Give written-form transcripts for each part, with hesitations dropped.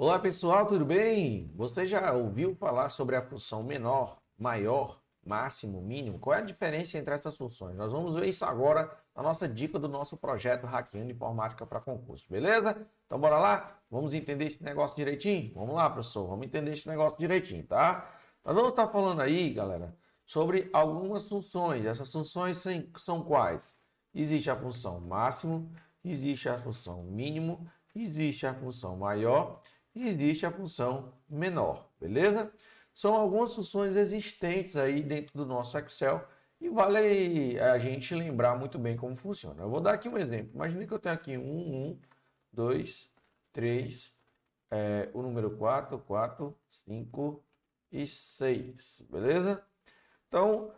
Olá pessoal, tudo bem? Você já ouviu falar sobre a função menor, maior, máximo, mínimo? Qual é a diferença entre essas funções? Nós vamos ver isso agora na nossa dica do nosso projeto Hackeando Informática para Concurso, beleza? Então bora lá? Vamos entender esse negócio direitinho? Vamos lá, professor, vamos entender esse negócio direitinho, tá? Nós vamos estar falando aí, galera, sobre algumas funções. Essas funções são quais? Existe a função máximo, existe a função mínimo, existe a função maior e existe a função menor, beleza? São algumas funções existentes aí dentro do nosso Excel e vale a gente lembrar muito bem como funciona. Eu vou dar aqui um exemplo. Imagine que eu tenho aqui 2, 3, o número 4, 5 e 6, beleza? Então,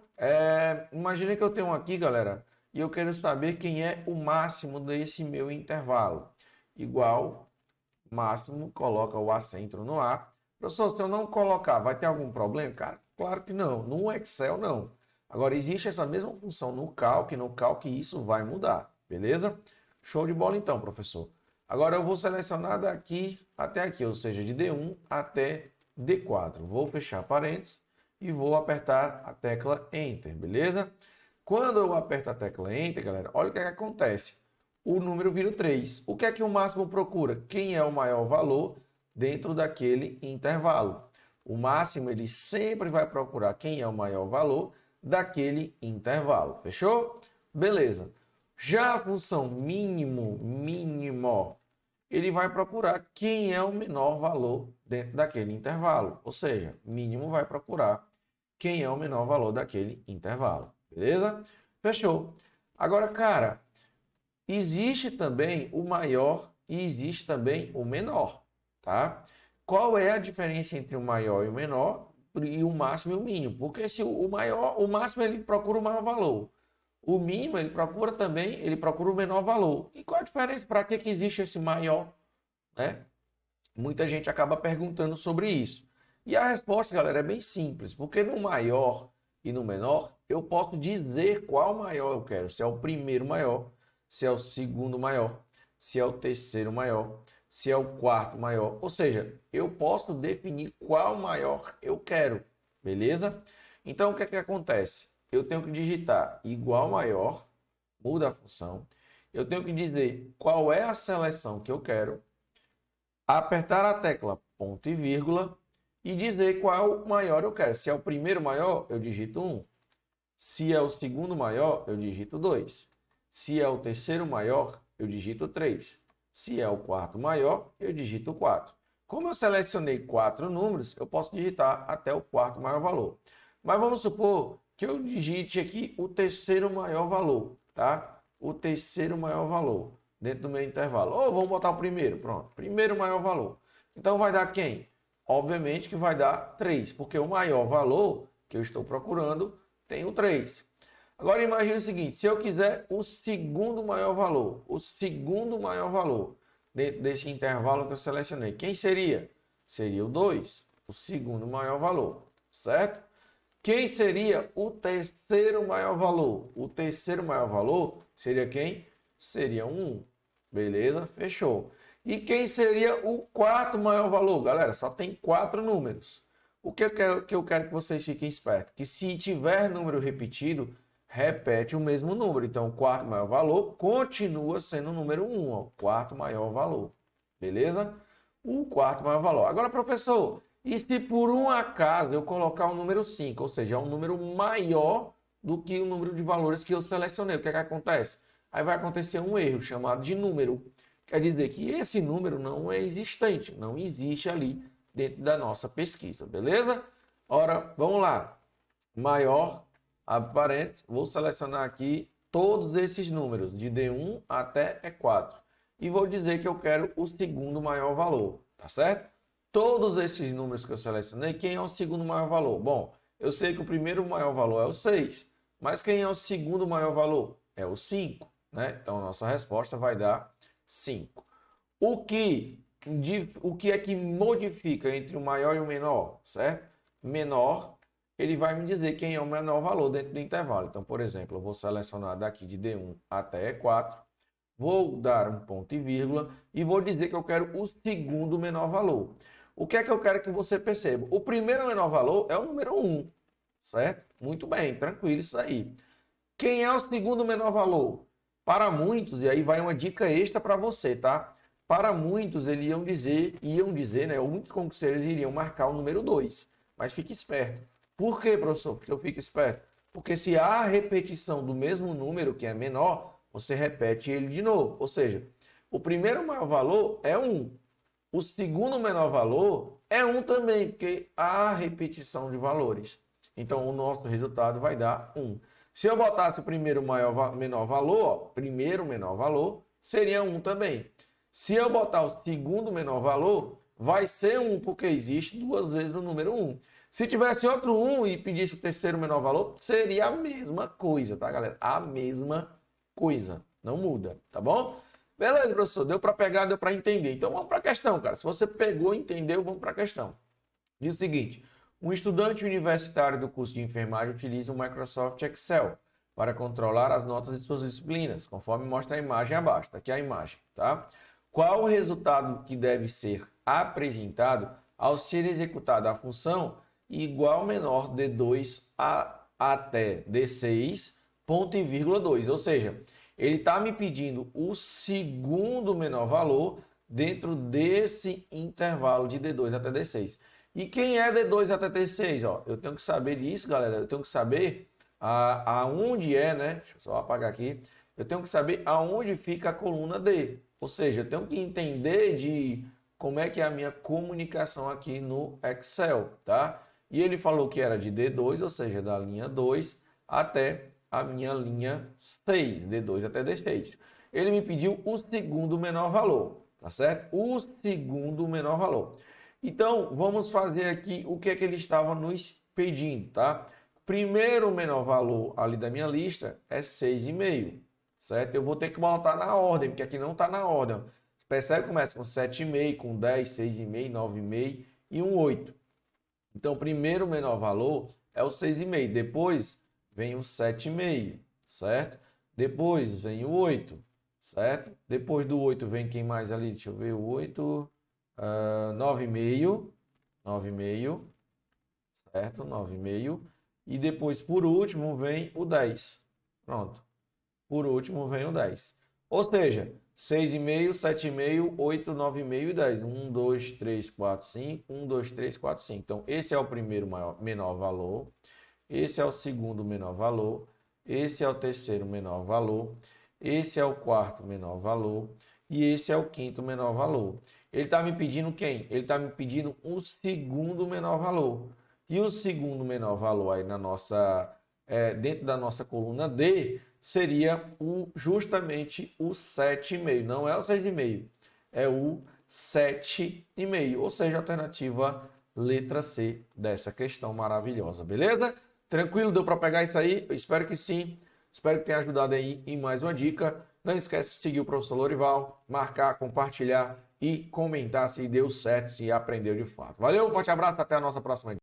imagine que eu tenho aqui, galera, e eu quero saber quem é o máximo desse meu intervalo. Igual máximo, coloca o acento no A. Professor, se eu não colocar, vai ter algum problema? Cara, claro que não. No Excel, não. Agora, existe essa mesma função no Calc isso vai mudar, beleza? Show de bola então, professor. Agora eu vou selecionar daqui até aqui, ou seja, de D1 até D4. Vou fechar parênteses e vou apertar a tecla Enter, beleza? Quando eu aperto a tecla Enter, galera, olha o que é que acontece. O número vira 3. O que é que o máximo procura? Quem é o maior valor dentro daquele intervalo. O máximo ele sempre vai procurar quem é o maior valor daquele intervalo. Fechou? Beleza. Já a função mínimo, ele vai procurar quem é o menor valor dentro daquele intervalo. Ou seja, mínimo vai procurar quem é o menor valor daquele intervalo. Beleza? Fechou. Agora, cara, existe também o maior e existe também o menor, tá? Qual é a diferença entre o maior e o menor e o máximo e o mínimo? Porque se o maior, o máximo ele procura o maior valor. O mínimo ele procura também, ele procura o menor valor. E qual a diferença? Para que existe esse maior, né? Muita gente acaba perguntando sobre isso. E a resposta, galera, é bem simples, porque no maior e no menor, eu posso dizer qual maior eu quero, se é o primeiro maior, se é o segundo maior, se é o terceiro maior, se é o quarto maior. Ou seja, eu posso definir qual maior eu quero, beleza? Então, o que é que acontece? Eu tenho que digitar igual maior, muda a função. Eu tenho que dizer qual é a seleção que eu quero, apertar a tecla ponto e vírgula e dizer qual maior eu quero. Se é o primeiro maior, eu digito 1. Se é o segundo maior, eu digito 2. Se é o terceiro maior, eu digito 3. Se é o quarto maior, eu digito 4. Como eu selecionei 4 números, eu posso digitar até o quarto maior valor. Mas vamos supor que eu digite aqui o terceiro maior valor, tá? O terceiro maior valor dentro do meu intervalo. Ou vamos botar o primeiro, pronto. Primeiro maior valor. Então vai dar quem? Obviamente que vai dar 3, porque o maior valor que eu estou procurando tem o 3. Agora imagine o seguinte, se eu quiser o segundo maior valor dentro desse intervalo que eu selecionei, quem seria? Seria o 2, o segundo maior valor, certo? Quem seria o terceiro maior valor? O terceiro maior valor seria quem? Seria 1. Beleza? Fechou. E quem seria o quarto maior valor? Galera, só tem 4 números. O que eu quero que vocês fiquem espertos? Que se tiver número repetido, repete o mesmo número. Então, o quarto maior valor continua sendo o número 1, ó, o quarto maior valor. Beleza? O quarto maior valor. Agora, professor, e se por um acaso eu colocar o número 5, ou seja, um número maior do que o número de valores que eu selecionei, o que é que acontece? Aí vai acontecer um erro chamado de número. Quer dizer que esse número não é existente, não existe ali dentro da nossa pesquisa, beleza? Ora, vamos lá. Maior, abre parênteses, vou selecionar aqui todos esses números, de D1 até E4. E vou dizer que eu quero o segundo maior valor, tá certo? Todos esses números que eu selecionei, quem é o segundo maior valor? Bom, eu sei que o primeiro maior valor é o 6, mas quem é o segundo maior valor? É o 5, né? Então, a nossa resposta vai dar 5. O que é que modifica entre o maior e o menor, certo? Menor, ele vai me dizer quem é o menor valor dentro do intervalo. Então, por exemplo, eu vou selecionar daqui de D1 até E4, vou dar um ponto e vírgula e vou dizer que eu quero o segundo menor valor. O que é que eu quero que você perceba? O primeiro menor valor é o número 1, certo? Muito bem, tranquilo isso aí. Quem é o segundo menor valor? Para muitos, e aí vai uma dica extra para você, tá? Para muitos, eles iam dizer, né? Muitos concurseiros iriam marcar o número 2. Mas fique esperto. Por quê, professor? Porque eu fico esperto. Porque se há repetição do mesmo número, que é menor, você repete ele de novo. Ou seja, o primeiro maior valor é 1. O segundo menor valor é 1 também, porque há repetição de valores. Então, o nosso resultado vai dar 1. Se eu botasse o primeiro menor valor, ó, primeiro menor valor, seria 1 também. Se eu botar o segundo menor valor, vai ser 1, porque existe 2 vezes o número 1. Se tivesse outro 1 e pedisse o terceiro menor valor, seria a mesma coisa, tá, galera? A mesma coisa. Não muda, tá bom? Beleza, professor. Deu para pegar, deu para entender. Então, vamos para a questão, cara. Se você pegou, entendeu, vamos para a questão. Diz o seguinte: um estudante universitário do curso de enfermagem utiliza o Microsoft Excel para controlar as notas de suas disciplinas, conforme mostra a imagem abaixo. Está aqui a imagem, tá? Qual o resultado que deve ser apresentado ao ser executada a função igual ou menor de 2 até D6, ponto e vírgula 2? Ou seja, ele está me pedindo o segundo menor valor dentro desse intervalo de D2 até D6. E quem é D2 até D6? Ó, eu tenho que saber disso, galera. Eu tenho que saber aonde é, né? Deixa eu só apagar aqui. Eu tenho que saber aonde fica a coluna D. Ou seja, eu tenho que entender de como é que é a minha comunicação aqui no Excel, tá? E ele falou que era de D2, ou seja, da linha 2 até a minha linha 6, D2 até D6. Ele me pediu o segundo menor valor, tá certo? O segundo menor valor. Então, vamos fazer aqui o que é que ele estava nos pedindo, tá? Primeiro menor valor ali da minha lista é 6,5, certo? Eu vou ter que botar na ordem, porque aqui não está na ordem. Percebe que começa com 7,5, com 10, 6,5, 9,5 e um 8. Então, o primeiro menor valor é o 6,5. Depois vem o 7,5, certo? Depois vem o 8, certo? Depois do 8 vem quem mais ali? Deixa eu ver, o 8... 9,5, certo? 9,5. E depois, por último, vem o 10. Pronto. Por último, vem o 10. Ou seja, 6,5, 7,5, 8, 9,5 e 10. 1, 2, 3, 4, 5. 1, 2, 3, 4, 5. Então, esse é o primeiro menor valor. Esse é o segundo menor valor. Esse é o terceiro menor valor. Esse é o quarto menor valor. E esse é o quinto menor valor. Ele está me pedindo quem? Ele está me pedindo o segundo menor valor. E o segundo menor valor aí na nossa, dentro da nossa coluna D seria justamente o 7,5. Não é o 6,5, é o 7,5. Ou seja, a alternativa letra C dessa questão maravilhosa. Beleza? Tranquilo? Deu para pegar isso aí? Eu espero que sim. Espero que tenha ajudado aí em mais uma dica. Não esquece de seguir o professor Lorival, marcar, compartilhar e comentar se deu certo, se aprendeu de fato. Valeu, um forte abraço, até a nossa próxima dica.